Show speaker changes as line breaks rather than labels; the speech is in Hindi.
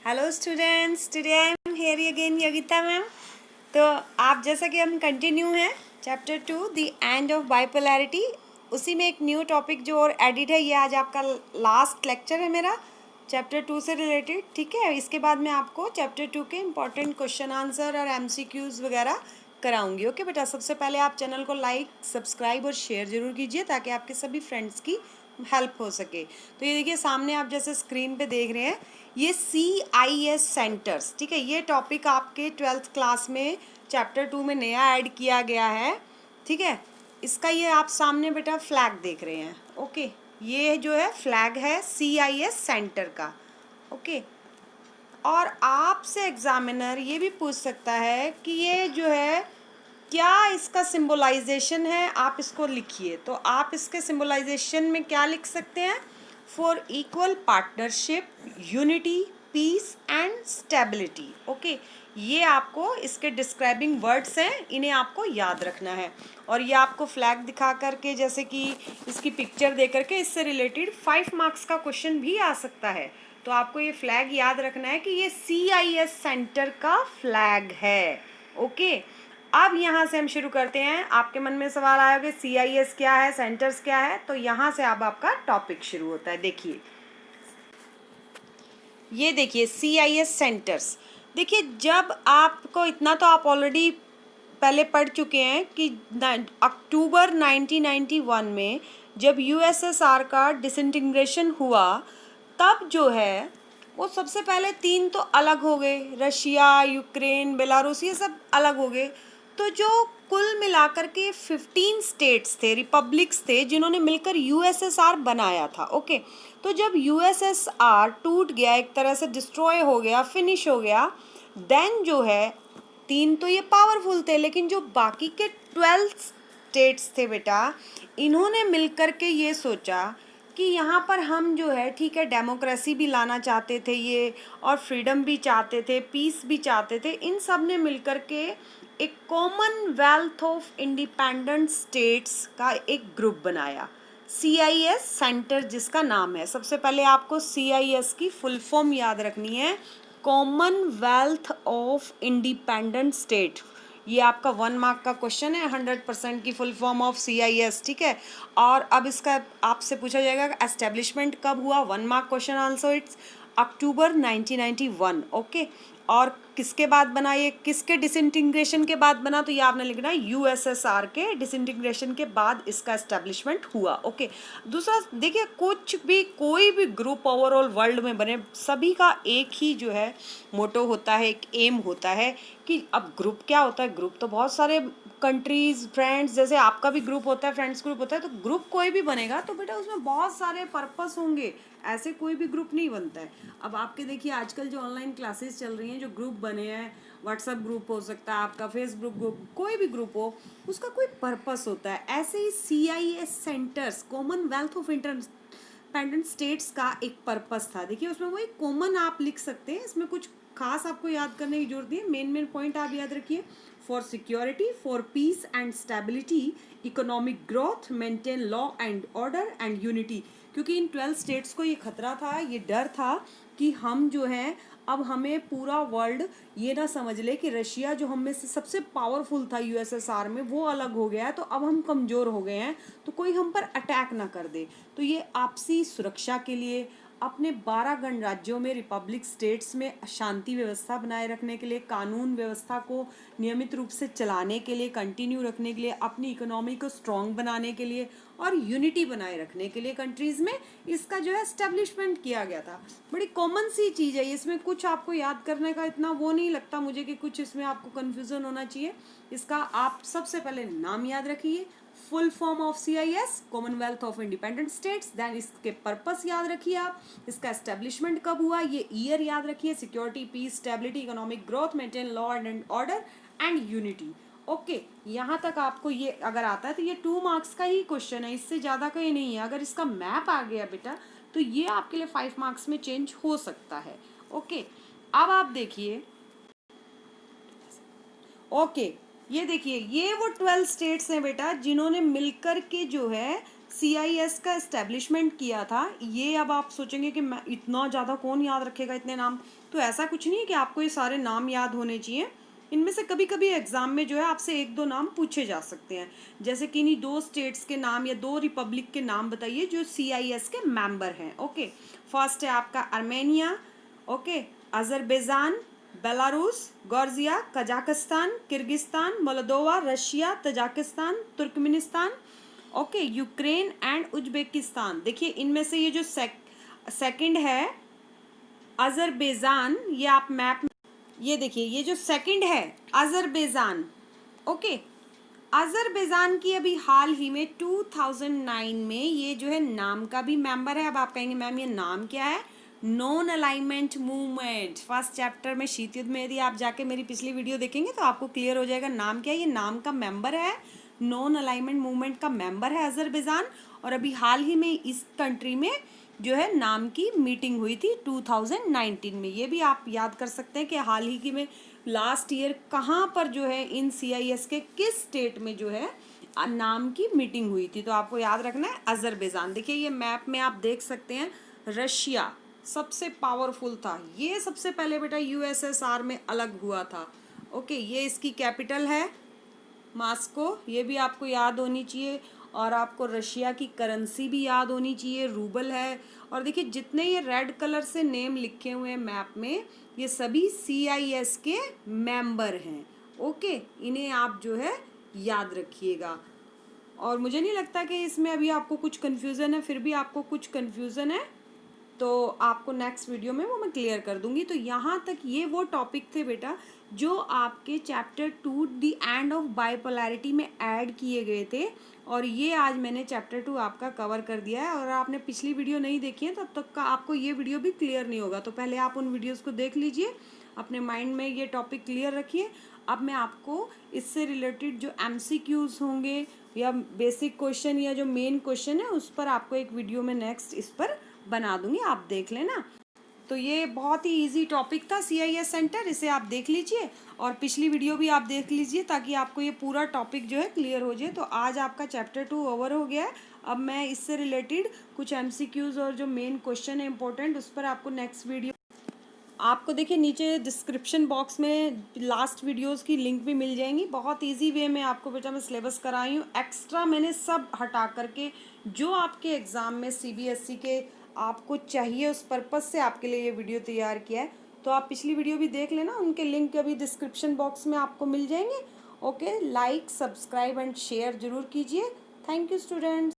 Hello students, today I am here again Yogita ma'am. तो आप जैसा कि हम कंटिन्यू हैं chapter 2 the end of bipolarity, उसी में एक न्यू टॉपिक जो और एडिट है, ये आज आपका लास्ट लेक्चर है मेरा चैप्टर 2 से रिलेटेड। ठीक है, इसके बाद मैं आपको चैप्टर 2 के इम्पॉर्टेंट क्वेश्चन आंसर और MCQs वगैरह कराऊंगी। ओके बेटा, सबसे पहले आप चैनल को लाइक, सब्सक्राइब और शेयर जरूर कीजिए ताकि आपके सभी फ्रेंड्स की हेल्प हो सके। तो ये देखिए सामने आप जैसे स्क्रीन पे देख रहे हैं, ये CIS सेंटर्स, ठीक है, ये टॉपिक आपके 12th क्लास में चैप्टर 2 में नया ऐड किया गया है। ठीक है, इसका ये आप सामने बेटा फ्लैग देख रहे हैं। ओके, ये जो है फ्लैग है CIS सेंटर का। ओके, और आपसे एग्जामिनर ये भी पूछ सकता है कि ये जो है क्या इसका सिंबलाइजेशन है, आप इसको लिखिए। तो आप इसके सिंबलाइजेशन में क्या लिख सकते हैं? For equal partnership, unity, peace and stability. Okay, ये आपको इसके डिस्क्राइबिंग वर्ड्स हैं, इन्हें आपको याद रखना है। और ये आपको फ्लैग दिखा करके, जैसे कि इसकी पिक्चर दे करके, इससे रिलेटेड 5 मार्क्स का क्वेश्चन भी आ सकता है। तो आपको ये फ्लैग याद रखना है कि ये CIS सेंटर का फ्लैग है। ओके, अब यहाँ से हम शुरू करते हैं। आपके मन में सवाल आया कि CIS क्या है, सेंटर्स क्या है, तो यहाँ से अब आपका टॉपिक शुरू होता है। देखिए, ये देखिए CIS सेंटर्स। देखिए, जब आपको इतना तो आप ऑलरेडी पहले पढ़ चुके हैं कि अक्टूबर 1991 में जब USSR का डिसइंटीग्रेशन हुआ, तब जो है वो सबसे पहले 3 तो अलग हो गए, रशिया, यूक्रेन, बेलारूस, ये सब अलग हो गए। तो जो कुल मिलाकर के 15 स्टेट्स थे, रिपब्लिक्स थे, जिन्होंने मिलकर USSR बनाया था। ओके, तो जब USSR टूट गया, एक तरह से डिस्ट्रॉय हो गया, फिनिश हो गया, देन जो है 3 तो ये पावरफुल थे, लेकिन जो बाकी के 12 स्टेट्स थे बेटा, इन्होंने मिलकर के ये सोचा कि यहाँ पर हम जो है, ठीक है, डेमोक्रेसी भी लाना चाहते थे ये, और फ्रीडम भी चाहते थे, पीस भी चाहते थे। इन सब ने मिलकर के एक कॉमनवेल्थ ऑफ इंडिपेंडेंट स्टेट्स का एक ग्रुप बनाया, CIS सेंटर जिसका नाम है। सबसे पहले आपको CIS की फुल फॉर्म याद रखनी है, कॉमनवेल्थ ऑफ इंडिपेंडेंट स्टेट। ये आपका 1 मार्क का क्वेश्चन है, 100% की फुल फॉर्म ऑफ CIS। ठीक है, और अब इसका आपसे पूछा जाएगा एस्टेब्लिशमेंट कब हुआ, 1 mark question answer, it's October 1991। Okay, और किसके बाद बना ये, किसके डिसइंटीग्रेशन के बाद बना, तो ये आपने लिखना है USSR के डिसइंटीग्रेशन के बाद इसका एस्टेब्लिशमेंट हुआ। ओके, दूसरा देखिए, कुछ भी कोई भी ग्रुप ओवरऑल वर्ल्ड में बने, सभी का एक ही जो है मोटो होता है, एक एम होता है कि अब ग्रुप क्या होता है, ग्रुप तो बहुत सारे कंट्रीज, फ्रेंड्स, जैसे आपका भी ग्रुप होता है, फ्रेंड्स ग्रुप होता है, तो ग्रुप कोई भी बनेगा तो बेटा उसमें बहुत सारे पर्पस होंगे, ऐसे कोई भी ग्रुप नहीं बनता है। अब आपके देखिए आजकल जो ऑनलाइन क्लासेस चल रही हैं, जो ग्रुप बने हैं, व्हाट्सएप ग्रुप हो सकता है, आपका फेसबुक ग्रुप, कोई भी ग्रुप हो, उसका कोई पर्पस होता है। ऐसे ही CIS centres, Commonwealth of Independent states का एक पर्पस था। देखिए उसमें वो एक कॉमन आप लिख सकते हैं, इसमें कुछ खास आपको याद करने की जरूरत नहीं है, मेन पॉइंट आप याद रखिए। For security, for piece and stability, economic growth, maintain law and order and unity. क्योंकि इन 12 स्टेट्स को ये खतरा था, ये डर था कि हम जो है, अब हमें पूरा वर्ल्ड ये ना समझ ले कि रशिया जो हम में से सबसे पावरफुल था USSR में, वो अलग हो गया है, तो अब हम कमज़ोर हो गए हैं, तो कोई हम पर अटैक ना कर दे। तो ये आपसी सुरक्षा के लिए अपने 12 गणराज्यों में, रिपब्लिक स्टेट्स में शांति व्यवस्था बनाए रखने के लिए, कानून व्यवस्था को नियमित रूप से चलाने के लिए, कंटिन्यू रखने के लिए, अपनी इकोनॉमी को स्ट्रॉन्ग बनाने के लिए और यूनिटी बनाए रखने के लिए कंट्रीज़ में इसका जो है एस्टेब्लिशमेंट किया गया था। बड़ी कॉमन सी चीज़ है, इसमें कुछ आपको याद करने का इतना वो नहीं लगता मुझे कि कुछ इसमें आपको कन्फ्यूज़न होना चाहिए। इसका आप सबसे पहले नाम याद रखिए, full form of CIS, Commonwealth of Independent States, then इसके पर्पस याद रखिए आप, इसका एस्टेब्लिशमेंट कब हुआ, ये ईयर याद रखिए, security, peace, stability, economic growth, maintain law and order and unity. Okay, यहाँ तक आपको ये अगर आता है तो ये 2 मार्क्स का ही क्वेश्चन है, इससे ज़्यादा कहीं नहीं है। अगर इसका मैप आ गया बेटा तो ये आपके लिए 5 मार्क्स में चेंज हो सकता है। ओके, अब आप देखिए, ओके, ये देखिए, ये वो 12 स्टेट्स हैं बेटा जिन्होंने मिलकर के जो है CIS का इस्टेब्लिशमेंट किया था, ये अब आप सोचेंगे कि मैं इतना ज़्यादा कौन याद रखेगा इतने नाम, तो ऐसा कुछ नहीं है कि आपको ये सारे नाम याद होने चाहिए। इनमें से कभी कभी एग्जाम में जो है आपसे एक दो नाम पूछे जा सकते हैं, जैसे कि इन्हीं दो स्टेट्स के नाम या दो रिपब्लिक के नाम बताइए जो CIS के मेंबर हैं। ओके, फर्स्ट है आपका Armenia, okay, Azerbaijan, Belarus, Georgia, Kazakhstan, Kyrgyzstan, Moldova, Russia, Tajikistan, Turkmenistan, okay, Ukraine and Uzbekistan. देखिए इनमें से ये जो सेकंड है अजरबैजान, ये आप मैप, ये देखिए ये जो सेकंड है अजरबैजान, ओके, अजरबैजान की अभी हाल ही में 2009 में ये जो है नाम का भी मेंबर है। अब आप कहेंगे मैम ये नाम क्या है? Non alignment movement. First chapter में शीत युद्ध में यदि आप जाके मेरी पिछली वीडियो देखेंगे तो आपको क्लियर हो जाएगा नाम क्या है। ये नाम का मेंबर है, नॉन अलाइनमेंट मूवमेंट का मेंबर है अजरबैजान। और अभी हाल ही में इस कंट्री में जो है नाम की मीटिंग हुई थी 2019 में। ये भी आप याद कर सकते हैं कि हाल ही की में लास्ट ईयर कहाँ पर जो है इन CIS के किस स्टेट में जो है नाम की मीटिंग हुई थी। तो आपको याद रखना है अजरबैजान। देखिए ये मैप में आप देख सकते हैं रशिया सबसे पावरफुल था, ये सबसे पहले बेटा USSR में अलग हुआ था। ओके, ये इसकी कैपिटल है मास्को, ये भी आपको याद होनी चाहिए। और आपको रशिया की करेंसी भी याद होनी चाहिए, रूबल है। और देखिए जितने ये रेड कलर से नेम लिखे हुए हैं मैप में, ये सभी CIS के मेंबर हैं। ओके, इन्हें आप जो है याद रखिएगा। और मुझे नहीं लगता कि इसमें अभी आपको कुछ कन्फ्यूज़न है, फिर भी आपको कुछ कन्फ्यूज़न है तो आपको नेक्स्ट वीडियो में वो मैं क्लियर कर दूंगी। तो यहाँ तक ये वो टॉपिक थे बेटा जो आपके chapter 2 the end of bipolarity में ऐड किए गए थे, और ये आज मैंने चैप्टर 2 आपका कवर कर दिया है। और आपने पिछली वीडियो नहीं देखी है तब तक का आपको ये वीडियो भी क्लियर नहीं होगा, तो पहले आप उन वीडियोज़ को देख लीजिए, अपने माइंड में ये टॉपिक क्लियर रखिए। अब मैं आपको इससे रिलेटेड जो MCQs होंगे या बेसिक क्वेश्चन या जो मेन क्वेश्चन है उस पर आपको एक वीडियो में नेक्स्ट इस पर बना दूंगी, आप देख लेना। तो ये बहुत ही इजी टॉपिक था CIS सेंटर, इसे आप देख लीजिए और पिछली वीडियो भी आप देख लीजिए ताकि आपको ये पूरा टॉपिक जो है क्लियर हो जाए। तो आज आपका चैप्टर 2 ओवर हो गया है। अब मैं इससे रिलेटेड कुछ MCQs और जो मेन क्वेश्चन है इंपॉर्टेंट उस पर आपको नेक्स्ट वीडियो, आपको देखिए नीचे डिस्क्रिप्शन बॉक्स में लास्ट वीडियोस की लिंक भी मिल जाएंगी। बहुत इजी वे में आपको बेटा मैं सिलेबस कराई हूँ। एक्स्ट्रा मैंने सब हटा करके जो आपके एग्ज़ाम में CBSE के आपको चाहिए उस पर्पज़ से आपके लिए ये वीडियो तैयार किया है। तो आप पिछली वीडियो भी देख लेना, उनके लिंक अभी डिस्क्रिप्शन बॉक्स में आपको मिल जाएंगे। Okay, like subscribe and share ज़रूर कीजिए। Thank you students.